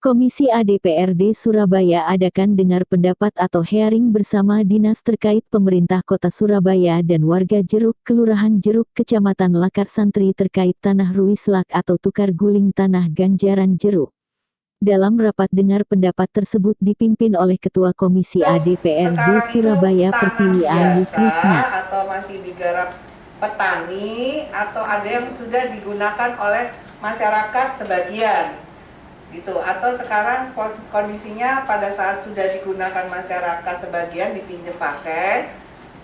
Komisi A DPRD Surabaya adakan dengar pendapat atau hearing bersama dinas terkait pemerintah Kota Surabaya dan warga Jeruk, Kelurahan Jeruk, Kecamatan Lakar Santri terkait tanah ruislak atau tukar guling tanah Ganjaran Jeruk. Dalam rapat dengar pendapat tersebut dipimpin oleh Ketua Komisi A DPRD Surabaya Pertiwi Ayu Krisna. Atau masih digarap petani atau ada yang sudah digunakan oleh masyarakat sebagian. Gitu, atau sekarang kondisinya pada saat sudah digunakan masyarakat sebagian dipinjam pakai,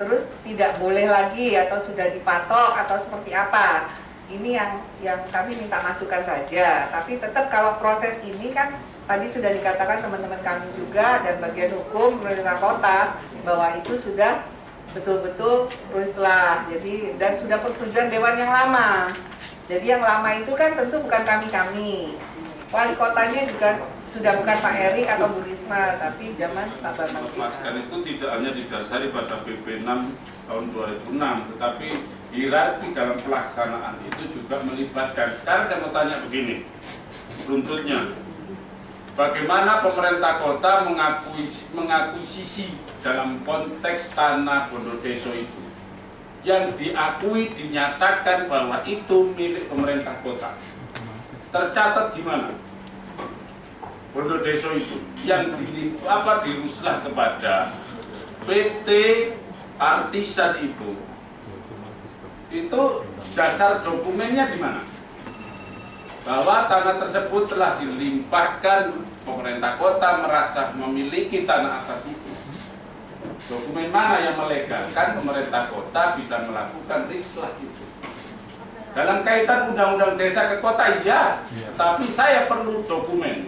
terus tidak boleh lagi atau sudah dipatok atau seperti apa. Ini yang kami minta masukan saja. Tapi tetap kalau proses ini kan tadi sudah dikatakan teman-teman kami juga dan bagian hukum pemerintah kota bahwa itu sudah betul-betul ruislah. Jadi dan sudah persetujuan dewan yang lama. Jadi yang lama itu kan tentu bukan kami. Wali kotanya juga sudah bukan Pak Erik atau Bu Risma, tapi zaman Pak Bambang. Melepaskan itu tidak hanya didasari pada PP 6 tahun 2006, tetapi hierarki dalam pelaksanaan itu juga melibatkan. Sekarang saya mau tanya begini, runtutnya. Bagaimana pemerintah kota mengakuisisi dalam konteks tanah Bondodeso itu? Yang diakui dinyatakan bahwa itu milik pemerintah kota. Tercatat di mana? Bondodeso itu yang diruslah kepada PT Artisan itu dasar dokumennya di mana? Bahwa tanah tersebut telah dilimpahkan, pemerintah kota merasa memiliki tanah atas itu. Dokumen mana yang melegalkan pemerintah kota bisa melakukan rislah itu? Dalam kaitan undang-undang desa ke kota iya, tapi saya perlu dokumen.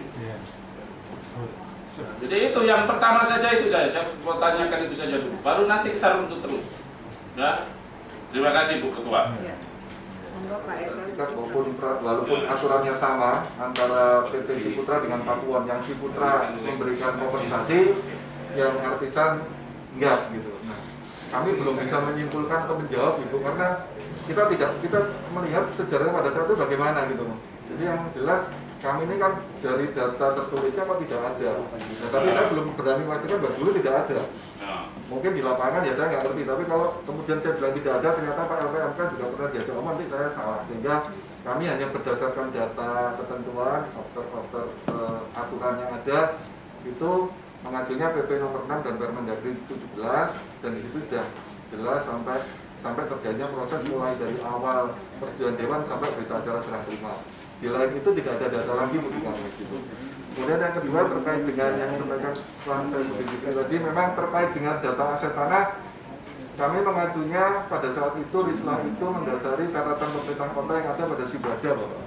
Jadi itu yang pertama saja itu saya mau tanyakan itu saja dulu. Baru nanti kita runtut terus. Ya. Terima kasih Bu Ketua. Walaupun aturannya sama antara PT Ciputra dengan Pakuan, yang Ciputra memberikan kompensasi, yang Artisan enggak gitu. Nah, kami belum bisa menyimpulkan atau menjawab itu karena kita melihat sejarahnya pada saat itu bagaimana gitu. Jadi yang jelas kami ini kan dari data tertulisnya apa tidak ada. Nah, tapi saya belum berani memastikan bahwa dulu tidak ada. Mungkin di lapangan ya saya nggak ngerti. Tapi kalau kemudian saya bilang tidak ada, ternyata Pak LPMK juga pernah diajak omong, nanti saya salah. Sehingga kami hanya berdasarkan data ketentuan, faktor aturan yang ada itu mengajunya PP nomor 6 dan Permendagri 17 dan di situ sudah jelas sampai terjadinya proses mulai dari awal persetujuan dewan sampai berita acara serah terima. Di lain itu tidak ada data lagi mungkin gitu. Kemudian yang kedua terkait dengan yang disampaikan tadi, memang terkait dengan data aset tanah, kami mengajunya pada saat itu rislah itu mendasari catatan pemerintah kota yang ada pada Simbada, Bapak.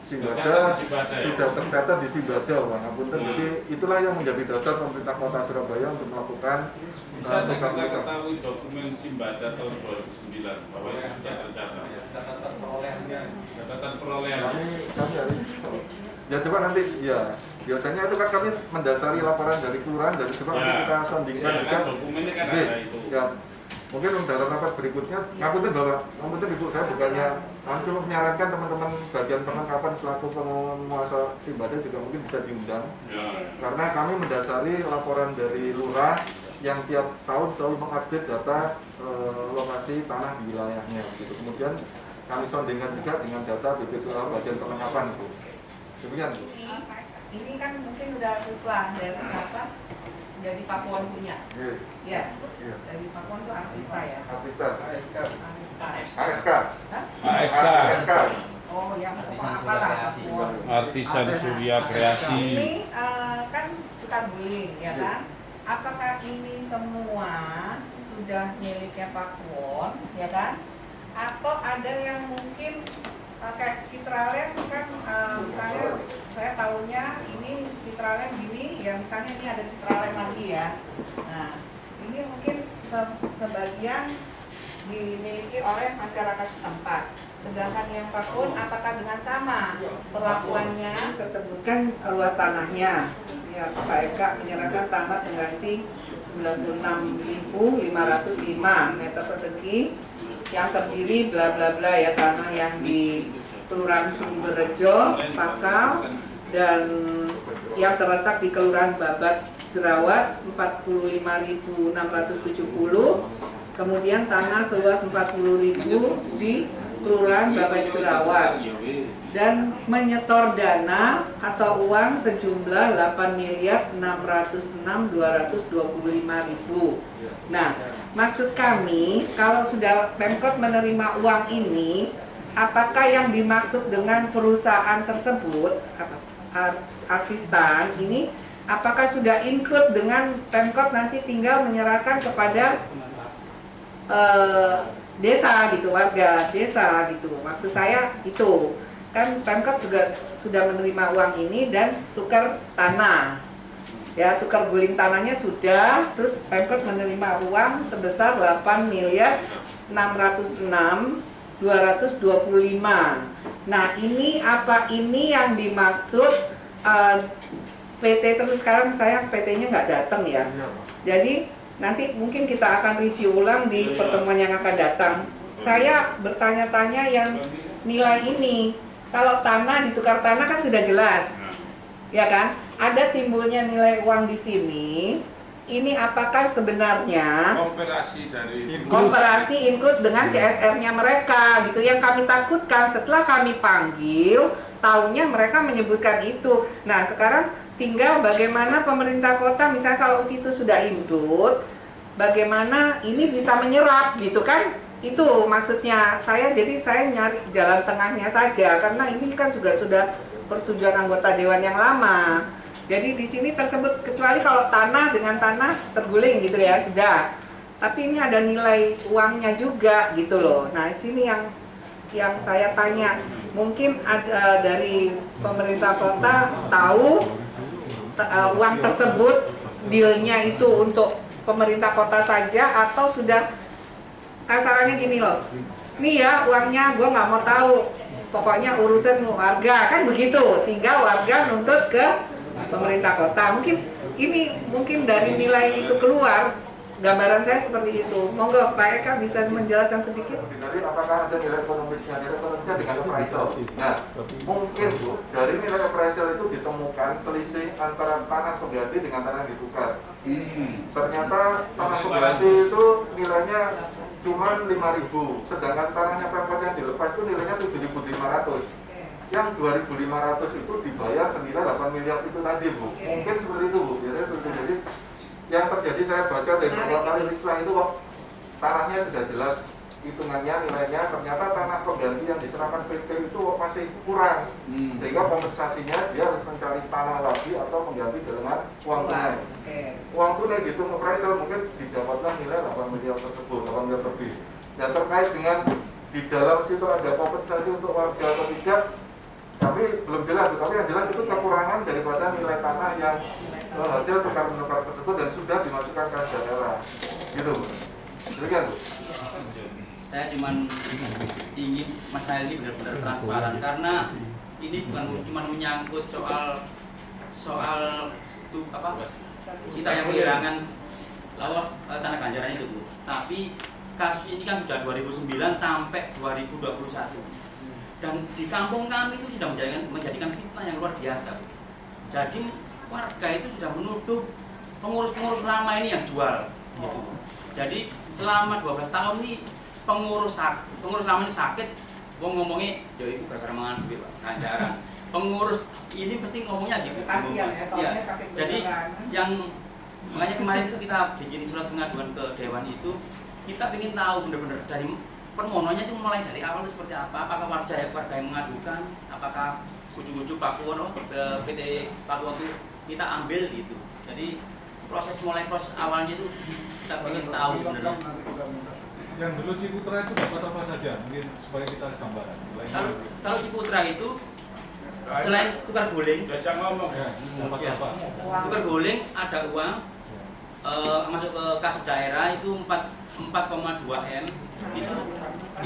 Simbada sudah tercatat di Simbada, Pak Ngapunten. Jadi itulah yang menjadi dasar pemerintah kota Surabaya untuk melakukan. Bisa kita ketahui dokumen Simbada tahun 2009 bahwa itu sudah tercatat. Catatan perolehannya. Kami harus. Ya coba nanti ya. Biasanya itu kan kami mendasari laporan dari kelurahan dan coba nanti kita sandingkan ya, juga. Kan, dokumennya kan ada itu. Ya. Mungkin dalam rapat berikutnya, ngapunten Bapak, ngapunten Ibu, saya bukannya cuma menyarankan teman-teman bagian perlengkapan selaku penguasa Simbada juga mungkin bisa diundang. Ya. Karena kami mendasari laporan dari lurah yang tiap tahun selalu mengupdate data lokasi tanah di wilayahnya. Gitu. Kemudian kami sondingkan juga dengan data BPKA bagian perlengkapan itu. Demikian. Ini kan mungkin udah ruslah dari apa? Dari Pakuan punya. Ya. Dari Pakuan itu Artista ya. Artista. ASK. Oh, yang apalah Pakuan. Artisan Surya Kreasi. Ini kan tukar guling ya kan? Apakah ini semua sudah miliknya Pakuan ya kan? Atau ada yang mungkin kayak Citraland kan misalnya saya tahunya ini Citraland gini ya, misalnya ini ada Citraland lagi ya. Nah ini mungkin sebagian dimiliki oleh masyarakat setempat, sedangkan yang Pakun apakah dengan sama perlakuannya? Tersebutkan luas tanahnya ya, Pak Eka menyerahkan tanah pengganti 96.505 meter persegi yang terdiri bla bla bla ya, tanah yang di Kelurahan Sumberrejo, Pakal, dan yang terletak di Kelurahan Babat Jerawat 45.670, kemudian tanah seluas 40.000 di Kelurahan Babat Jerawat, dan menyetor dana atau uang sejumlah 8.606.225.000. Nah, maksud kami kalau sudah Pemkot menerima uang ini, apakah yang dimaksud dengan perusahaan tersebut, Artistan ini, apakah sudah include dengan Pemkot nanti tinggal menyerahkan kepada desa gitu, warga desa gitu. Maksud saya itu kan Pemkot juga sudah menerima uang ini dan tukar tanah, ya, tukar guling tanahnya sudah, terus Pemkot menerima uang sebesar 8.606.225. Nah, ini apa ini yang dimaksud PT? Terus sekarang saya PT-nya nggak datang ya, jadi nanti mungkin kita akan review ulang di pertemuan yang akan datang. Saya bertanya-tanya yang nilai ini. Kalau tanah ditukar tanah kan sudah jelas, ya kan? Ada timbulnya nilai uang di sini. Ini apakah sebenarnya kooperasi include dengan CSR-nya mereka gitu? Yang kami takutkan setelah kami panggil, taunya mereka menyebutkan itu. Nah, sekarang tinggal bagaimana pemerintah kota, misalnya kalau situ sudah include, bagaimana ini bisa menyerap gitu kan? Itu maksudnya saya, jadi saya nyari jalan tengahnya saja karena ini kan juga sudah persetujuan anggota dewan yang lama. Jadi di sini tersebut kecuali kalau tanah dengan tanah terguling gitu ya sudah. Tapi ini ada nilai uangnya juga gitu loh. Nah, di sini yang saya tanya, mungkin ada dari pemerintah kota tahu uang tersebut dealnya itu untuk pemerintah kota saja atau sudah kasarannya gini loh, nih ya uangnya gue nggak mau tahu, pokoknya urusan warga kan begitu, tinggal warga nuntut ke pemerintah kota. Mungkin dari nilai itu keluar, gambaran saya seperti itu. Monggo Pak Eka bisa menjelaskan sedikit. Dari apakah ada nilai ekonomisnya? Nilai ekonomisnya dengan appraisal. Nah, mungkin Bu, dari nilai appraisal itu ditemukan selisih antara tanah pengganti dengan tanah yang ditukar. Ternyata tanah pengganti itu nilainya cuma 5.000, sedangkan tanahnya Pemkot yang dilepas itu nilainya 7.500. Yang 2.500 itu dibayar senilai 8 miliar itu tadi Bu. Mungkin seperti itu Bu. Jadi yang terjadi saya baca dari beberapa kali rislah itu kok tanahnya sudah jelas hitungannya nilainya, ternyata tanah pengganti yang diserahkan PT itu masih kurang, sehingga kompensasinya dia harus mencari tanah lagi atau mengganti dengan uang tunai. Uang tunai dihitung appraisal mungkin didapatkan nilai 8 miliar tersebut, 8 miliar lebih. Dan terkait dengan di dalam situ ada kompensasi untuk warga atau tidak, tapi belum jelas. Tapi yang jelas itu kekurangan daripada nilai tanah yang hasil tukar-menukar tersebut dan sudah dimasukkan ke daerah. Gitu Bu. Demikian Bu. Saya cuma ingin masalah ini benar-benar transparan karena ini bukan cuma menyangkut soal kita yang kehilangan tanah ganjaran itu Bu. Tapi kasus ini kan sudah 2009 sampai 2021 dan di kampung kami itu sudah menjadikan fitnah yang luar biasa Bu. Jadi warga itu sudah menuduh pengurus-pengurus lama ini yang jual gitu. Jadi selama 12 tahun ini pengurus lama ini sakit, ngomongnya ya itu gara-gara mangan duit ganjaran. Pengurus ini pasti ngomongnya gitu. Ya. Jadi yang makanya kemarin itu kita bikin surat pengaduan ke dewan itu, kita ingin tahu benar-benar dari permohonannya itu mulai dari awal itu seperti apa. Apakah warga yang mengadukan, apakah ujuk-ujuk Pakuwon ke PT Pakuwon itu kita ambil gitu. Jadi proses awalnya itu kita ingin tahu sebenarnya. Yang dulu Ciputra itu dapat apa saja? Mungkin supaya kita gambaran. Kalau Ciputra itu selain tukar guling, tukar guling ada uang masuk ke kas daerah itu 4,2 M itu 6,2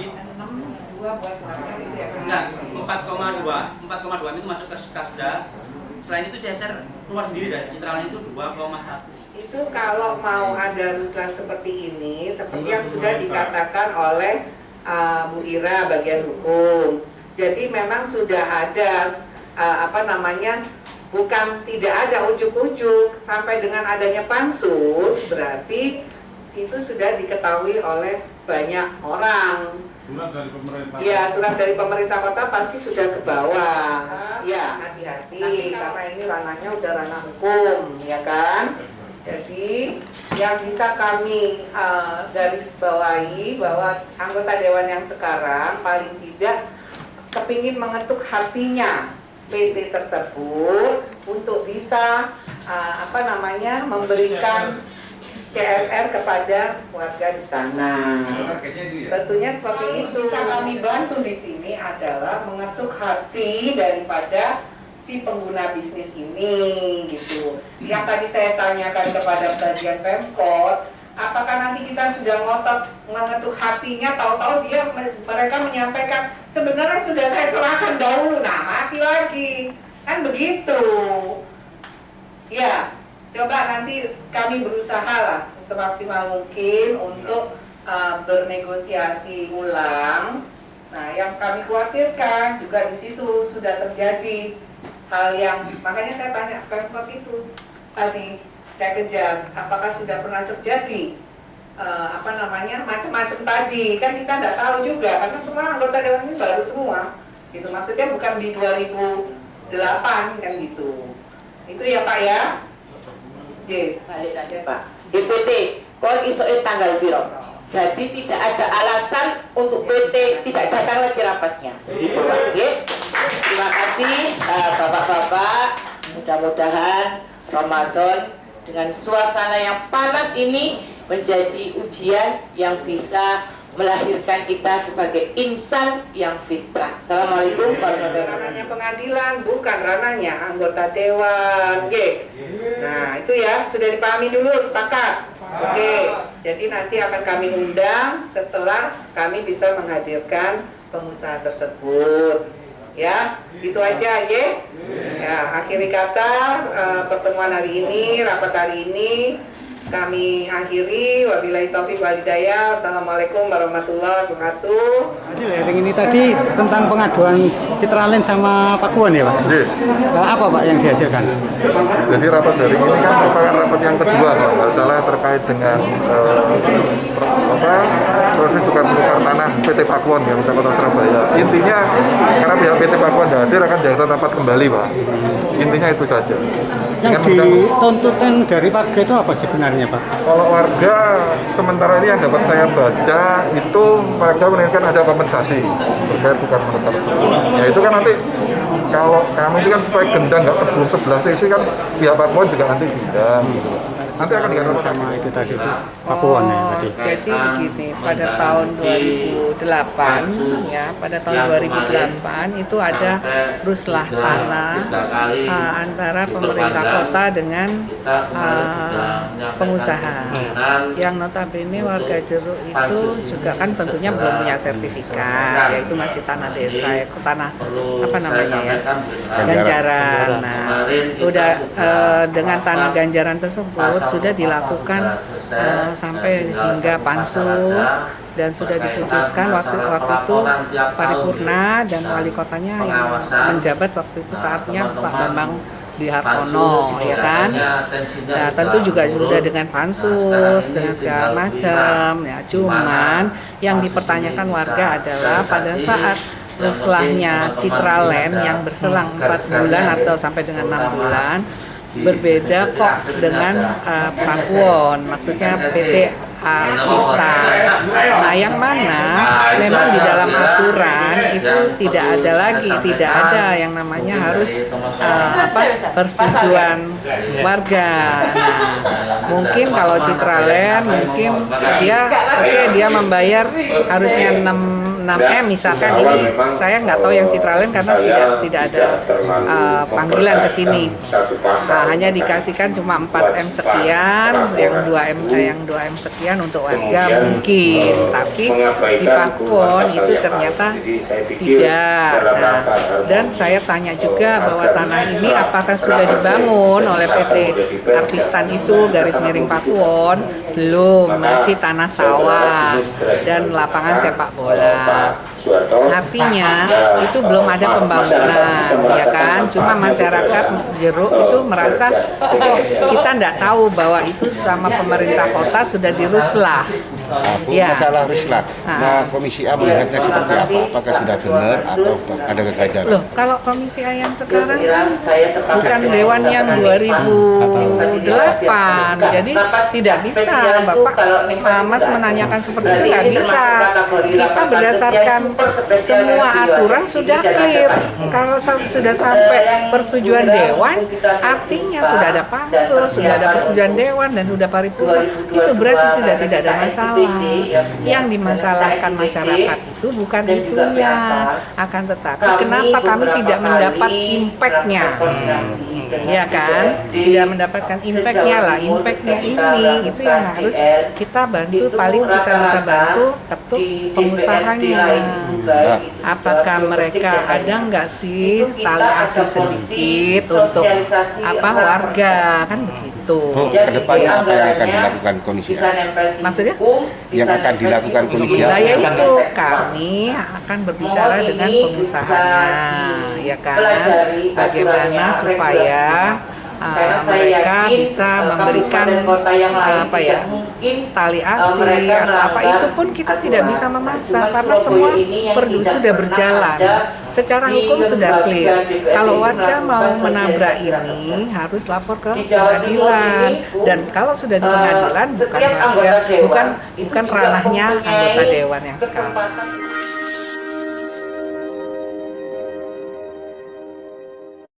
buat warga itu ya. Enggak, 4,2 M itu masuk ke kasda. Selain itu CSR keluar sendiri dari citraan itu 2,1. Itu kalau mau ada ruslah seperti ini, seperti yang sudah dikatakan oleh Bu Ira bagian hukum. Jadi memang sudah ada bukan tidak ada ujuk-ujuk sampai dengan adanya pansus, berarti itu sudah diketahui oleh banyak orang. Surat dari pemerintah. Ya, surat dari pemerintah kota pasti sudah ke bawah. Ya, hati-hati karena ini ranahnya udah ranah hukum, ya kan? Jadi yang bisa kami garis bawahi bahwa anggota dewan yang sekarang paling tidak kepingin mengetuk hatinya PT tersebut untuk bisa memberikan CSR kepada warga di sana. Tentunya seperti itu. Bisa kami bantu di sini adalah mengetuk hati daripada si pengguna bisnis ini, gitu. Yang tadi saya tanyakan kepada bagian Pemkot, apakah nanti kita sudah ngotot mengetuk hatinya, tahu-tahu mereka menyampaikan sebenarnya sudah saya serahkan dahulu, nah mati lagi, kan begitu. Ya, coba nanti kami berusaha lah semaksimal mungkin untuk bernegosiasi ulang. Nah, yang kami khawatirkan juga di situ sudah terjadi hal yang, makanya saya tanya Pemkot itu tadi saya kejar, apakah sudah pernah terjadi macam-macam tadi, kan kita nggak tahu juga karena semua anggota dewan ini baru semua, gitu. Maksudnya bukan di 2008 kan gitu. Itu ya Pak ya. Balik lagi Pak. DPT kon isoe tanggal piro. Jadi tidak ada alasan untuk PT tidak datang lagi rapatnya. Itu Pak. Terima kasih Bapak-bapak. Mudah-mudahan Ramadan dengan suasana yang panas ini menjadi ujian yang bisa melahirkan kita sebagai insan yang fitrah. Assalamualaikum warahmatullahi wabarakatuh. Ranahnya pengadilan, bukan ranahnya anggota dewan. Nah itu ya, sudah dipahami dulu, sepakat. Oke, jadi nanti akan kami undang setelah kami bisa menghadirkan pengusaha tersebut. Ya, itu aja ya. Ya, akhiri kata pertemuan hari ini, rapat hari ini kami akhiri. Wabillahi taufiq wal hidayah. Assalamualaikum warahmatullahi wabarakatuh. Hasil hearing ini tadi tentang pengaduan Citralen sama Pak Kuon ya Pak? Iya. Apa Pak yang dihasilkan? Jadi rapat hari ini kan merupakan rapat yang kedua kalau nggak salah terkait dengan proses tukar tanah PT Pakuwon yang Kota Surabaya. Intinya karena pihak PT Pakuwon tidak hadir akan diadakan rapat kembali Pak. Intinya itu saja. Yang dituntutan dari warga itu apa sebenarnya Pak? Kalau warga sementara ini yang dapat saya baca itu warga menginginkan ada kompensasi terkait tukar menukar tersebut. Ya itu kan nanti kalau kami itu kan supaya gendang nggak terburu sebelah sisi kan pihak Pakuwon juga nanti gendang. Nanti akan dilakukan sama itu tadi Pakuwon ya tadi. Jadi begini, pada tahun 2008 ya, pada tahun 2008 itu ada ruslah tanah antara pemerintah kota dengan pengusaha. Yang notabene warga Jeruk itu juga kan tentunya belum punya sertifikat, yaitu masih tanah desa, tanah ganjaran. Nah, udah dengan tanah ganjaran tersebut sudah dilakukan sampai hingga pansus dan sudah diputuskan waktu itu paripurna dan wali kotanya yang menjabat waktu itu saatnya Pak Bambang Hartono, ya kan? Nah, tentu juga sudah dengan pansus dengan segala macam ya. Cuman yang dipertanyakan warga adalah pada saat ruslahnya Citralen yang berselang 4 bulan atau sampai dengan 6 bulan berbeda kok dengan Pakuwon, maksudnya PT Artista. Nah, yang mana memang di dalam aturan itu tidak ada yang namanya harus persetujuan warga. Nah, mungkin kalau Citralen mungkin dia membayar harusnya 6M misalkan, ini saya nggak tahu yang Citralen karena tidak ada panggilan ke sini. Nah, hanya dikasihkan cuma 4M sekian, yang 2M sekian untuk warga mungkin, tapi di Pakuwon itu ternyata tidak. Nah, dan saya tanya juga bahwa tanah ini apakah sudah dibangun oleh PT Artistan itu garis miring Pakuwon? Belum, masih tanah sawah dan lapangan sepak bola. Artinya itu belum ada pembangunan, ya kan? Cuma masyarakat Jeruk itu merasa kita tidak tahu bahwa itu sama pemerintah kota sudah diruslah. Ya. Masalah ruslah. Nah, Komisi A melihatnya seperti apa? Apakah sudah benar atau ada kegagalan? Loh, kalau Komisi A yang sekarang kan bukan Dewan yang 2008, jadi tidak bisa, Bapak Mas menanyakan seperti itu, nggak bisa. Kita berdasarkan semua aturan sudah clear. Kalau sudah sampai persetujuan Dewan, artinya sudah ada pansus, sudah ada persetujuan Dewan dan sudah paripurna. Itu berarti sudah tidak ada masalah. Yang dimasalahkan masyarakat itu bukan itunya, akan tetapi kenapa kami tidak mendapat impact-nya, ya kan? Tidak mendapatkan impact-nya lah, impact-nya ini itu yang harus kita bantu, paling kita bisa bantu ketuk pengusahanya. Apakah mereka ada nggak sih tali aksi sedikit untuk warga, kan begitu. Ke depannya apa yang akan dilakukan Komisi A? Maksudnya? Yang akan dilakukan Komisi A? Ya itu kami akan berbicara dengan pengusahanya, ya kan? Bagaimana supaya mereka bisa memberikan tali asi atau apa, itu pun kita tidak bisa memaksa karena semua sudah berjalan, secara hukum sudah clear. Kalau warga mau menabrak ini harus lapor ke pengadilan, dan kalau sudah di pengadilan bukan ranahnya anggota dewan yang sekarang.